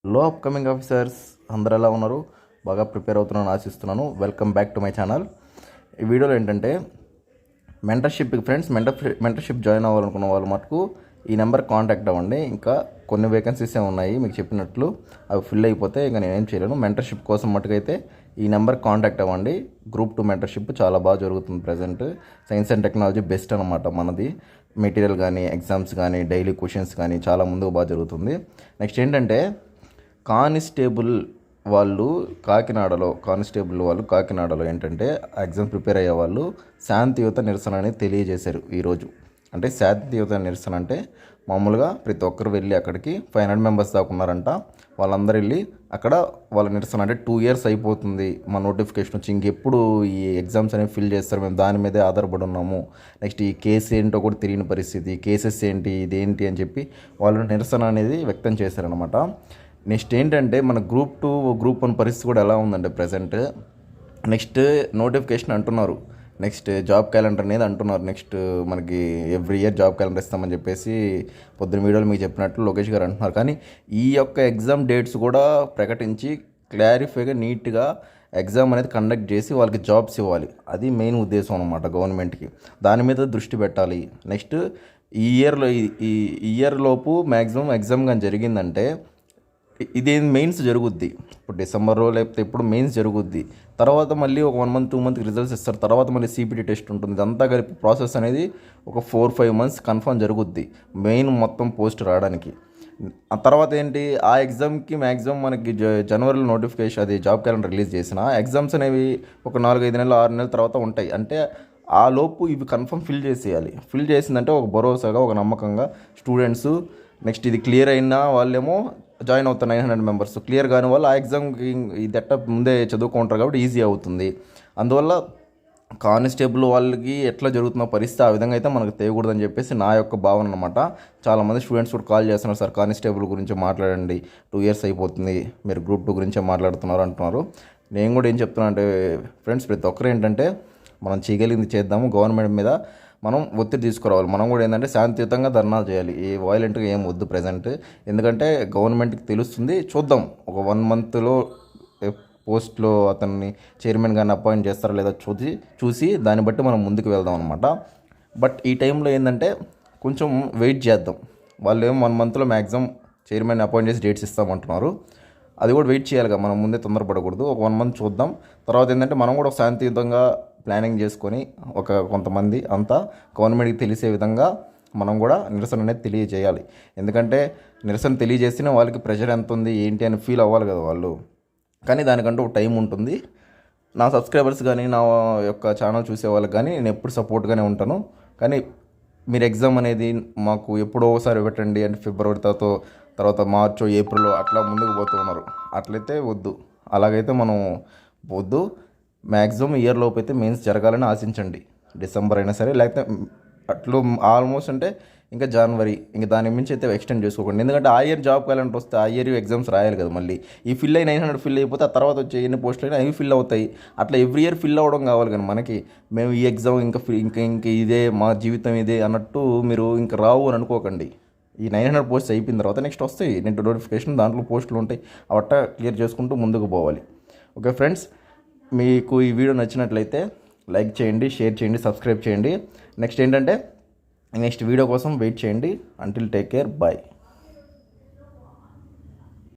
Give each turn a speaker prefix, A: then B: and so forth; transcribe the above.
A: Hello upcoming officers, అందరు ఎలా ఉన్నారు? బాగా ప్రిపేర్ అవుతున్నాను ఆశిస్తున్నాను. Welcome back to my channel. ఈ వీడియోలో ఏంటంటే మెంటర్షిప్కి ఫ్రెండ్స్, మెంటర్షిప్ జాయిన్ అవ్వాలనుకున్న వాళ్ళు మటుకు ఈ నెంబర్ కాంటాక్ట్ అవ్వండి. ఇంకా కొన్ని వేకెన్సీసే ఉన్నాయి మీకు చెప్పినట్లు, అవి ఫిల్ అయిపోతే ఇంకా నేనేం చేయలేను. మెంటర్షిప్ కోసం మటుకైతే ఈ నెంబర్ కాంటాక్ట్ అవ్వండి. గ్రూప్ 2 మెంటర్షిప్ చాలా బాగా జరుగుతుంది. Present science and technology best అనమాట మనది. మెటీరియల్ కానీ, ఎగ్జామ్స్ కానీ, డైలీ క్వశ్చన్స్ కానీ చాలా ముందుకు బాగా జరుగుతుంది. నెక్స్ట్ ఏంటంటే కానిస్టేబుల్ వాళ్ళు కాకినాడలో ఏంటంటే ఎగ్జామ్ ప్రిపేర్ అయ్యే వాళ్ళు శాంతియుత నిరసన అనేది తెలియజేశారు ఈరోజు. అంటే శాంతియుత నిరసన అంటే మామూలుగా ప్రతి ఒక్కరు వెళ్ళి అక్కడికి 500 మెంబర్స్ దాకా ఉన్నారంట. వాళ్ళందరూ వెళ్ళి అక్కడ వాళ్ళ నిరసన అంటే 2 years అయిపోతుంది మా నోటిఫికేషన్ వచ్చి, ఇంకెప్పుడు ఈ ఎగ్జామ్స్ అనేవి ఫిల్ చేస్తారు, మేము దాని మీదే ఆధారపడి ఉన్నాము, నెక్స్ట్ ఈ కేసు ఏంటో కూడా తెలియని పరిస్థితి, కేసెస్ ఏంటి, ఇదేంటి అని చెప్పి వాళ్ళు నిరసన అనేది వ్యక్తం చేశారనమాట. నెక్స్ట్ ఏంటంటే మన గ్రూప్ 2 గ్రూప్ 1 పరిస్థితి కూడా ఎలా ఉందంటే ప్రజెంట్ నెక్స్ట్ నోటిఫికేషన్ అంటున్నారు, నెక్స్ట్ జాబ్ క్యాలెండర్ అనేది అంటున్నారు. నెక్స్ట్ మనకి ఎవ్రీ ఇయర్ జాబ్ క్యాలెండర్ ఇస్తామని చెప్పేసి పొద్దున్న వీడియోలో మీకు చెప్పినట్లు లోకేష్ గారు అంటున్నారు. కానీ ఈ యొక్క ఎగ్జామ్ డేట్స్ కూడా ప్రకటించి క్లారిఫైగా నీట్గా ఎగ్జామ్ అనేది కండక్ట్ చేసి వాళ్ళకి జాబ్స్ ఇవ్వాలి. అది మెయిన్ ఉద్దేశం అనమాట గవర్నమెంట్కి. దాని మీద దృష్టి పెట్టాలి. నెక్స్ట్ ఈ ఇయర్ లోపు మ్యాక్సిమం ఎగ్జామ్ కానీ జరిగిందంటే ఇది మెయిన్స్ జరుగుద్ది. ఇప్పుడు డిసెంబర్లో లేకపోతే ఇప్పుడు మెయిన్స్ జరుగుద్ది. తర్వాత మళ్ళీ ఒక 1 month 2 month రిజల్ట్స్ ఇస్తారు. తర్వాత మళ్ళీ సిపిటి టెస్ట్ ఉంటుంది. ఇదంతా కలిపి ప్రాసెస్ అనేది ఒక 4-5 months కన్ఫర్మ్ జరుగుద్ది మెయిన్ మొత్తం పోస్ట్ రావడానికి. ఆ తర్వాత ఏంటి, ఆ ఎగ్జామ్కి మ్యాక్సిమం మనకి జనవరిలో నోటిఫికేషన్ అది జాబ్ క్యాలెండర్ రిలీజ్ చేసిన ఎగ్జామ్స్ అనేవి ఒక 4-5 నెలలు 6 నెలల తర్వాత ఉంటాయి. అంటే ఆ లోపు ఇవి కన్ఫర్మ్ ఫిల్ చేసేయాలి. ఫిల్ చేసిందంటే ఒక భరోసాగా, ఒక నమ్మకంగా స్టూడెంట్స్ నెక్స్ట్ ఇది క్లియర్ అయిన వాళ్ళేమో జాయిన్ అవుతారు 900 మెంబర్స్. క్లియర్ కాని వాళ్ళు ఆ ఎగ్జామ్కి ఇది ఎట్ట ముందే చదువుకుంటారు కాబట్టి ఈజీ అవుతుంది. అందువల్ల కానిస్టేబుల్ వాళ్ళకి ఎట్లా జరుగుతున్న పరిస్థితి ఆ విధంగా అయితే మనకు తెలియకూడదని చెప్పేసి నా యొక్క భావన అనమాట. చాలామంది స్టూడెంట్స్ కూడా కాల్ చేస్తున్నారు, సార్ కానిస్టేబుల్ గురించి మాట్లాడండి, 2 years అయిపోతుంది, మీరు గ్రూప్ 2 గురించే మాట్లాడుతున్నారు అంటున్నారు. నేను కూడా ఏం చెప్తున్నా అంటే ఫ్రెండ్స్, ప్రతి ఒక్కరు ఏంటంటే మనం చేయగలిగింది చేద్దాము. గవర్నమెంట్ మీద మనం ఒత్తిడి తీసుకురావాలి. మనం కూడా ఏంటంటే శాంతియుతంగా ధర్నాలు చేయాలి. ఈ వైలెంట్గా ఏం వద్దు ప్రజెంట్. ఎందుకంటే గవర్నమెంట్కి తెలుస్తుంది. చూద్దాం ఒక 1 monthలో పోస్ట్లో అతన్ని చైర్మన్ గారిని అపాయింట్ చేస్తారా లేదా చూసి దాన్ని బట్టి మనం ముందుకు వెళ్దాం అనమాట. బట్ ఈ టైంలో ఏంటంటే కొంచెం వెయిట్ చేద్దాం. వాళ్ళు ఏమో 1 monthలో మ్యాక్సిమం చైర్మన్ అపాయింట్ చేసి డేట్స్ ఇస్తామంటున్నారు. అది కూడా వెయిట్ చేయాలిగా, మనం ముందే తొందరపడకూడదు. ఒక 1 month చూద్దాం. తర్వాత ఏంటంటే మనం కూడా శాంతియుతంగా ప్లానింగ్ చేసుకొని కొంతమంది అంతా గవర్నమెంట్కి తెలిసే విధంగా మనం కూడా నిరసన అనేది తెలియజేయాలి. ఎందుకంటే నిరసన తెలియజేసిన వాళ్ళకి ప్రెషర్ ఎంత ఉంది ఏంటి అని ఫీల్ అవ్వాలి కదా వాళ్ళు. కానీ దానికంటూ ఒక టైం ఉంటుంది. నా సబ్స్క్రైబర్స్ కానీ, నా యొక్క ఛానల్ చూసే వాళ్ళకి కానీ నేను ఎప్పుడు సపోర్ట్గానే ఉంటాను. కానీ మీరు ఎగ్జామ్ అనేది మాకు ఎప్పుడో ఒకసారి పెట్టండి అంటే ఫిబ్రవరి తర్వాత మార్చో ఏప్రిల్లో అట్లా ముందుకు పోతూ ఉన్నారు. అట్లయితే వద్దు, అలాగైతే మనం వద్దు. మ్యాక్సిమం ఇయర్ లోపు అయితే మెయిన్స్ జరగాలని ఆశించండి. డిసెంబర్ అయినా సరే, లేకపోతే అట్లు ఆల్మోస్ట్ అంటే ఇంకా జనవరి, ఇంకా దాని మించి అయితే ఎక్స్టెండ్ చేసుకోకండి. ఎందుకంటే ఆ ఇయర్ జాబ్ క్యాలెండర్ వస్తే ఆ ఇయర్ ఎగ్జామ్స్ రాయాలి కదా. మళ్ళీ ఈ ఫిల్ అయి 900 ఫిల్ అయిపోతే ఆ తర్వాత వచ్చే ఎన్ని పోస్టులు అయినా అవి ఫిల్ అవుతాయి. అట్లా ఎవ్రీ ఇయర్ ఫిల్ అవ్వడం కావాలి. కానీ మనకి మేము ఈ ఎగ్జామ్ ఇంకా ఇదే మా జీవితం ఇదే అన్నట్టు మీరు ఇంకా రావు అని అనుకోకండి. ఈ 900 పోస్ట్స్ అయిపోయిన తర్వాత నెక్స్ట్ వస్తాయి నోటిఫికేషన్, దాంట్లో పోస్టులు ఉంటాయి. అవట్ట క్లియర్ చేసుకుంటూ ముందుకు పోవాలి. ఓకే ఫ్రెండ్స్, మీకు ఈ వీడియో నచ్చినట్లయితే లైక్ చేయండి, షేర్ చేయండి, సబ్స్క్రైబ్ చేయండి. నెక్స్ట్ ఏంటంటే నెక్స్ట్ వీడియో కోసం వెయిట్ చేయండి. Until take care, bye.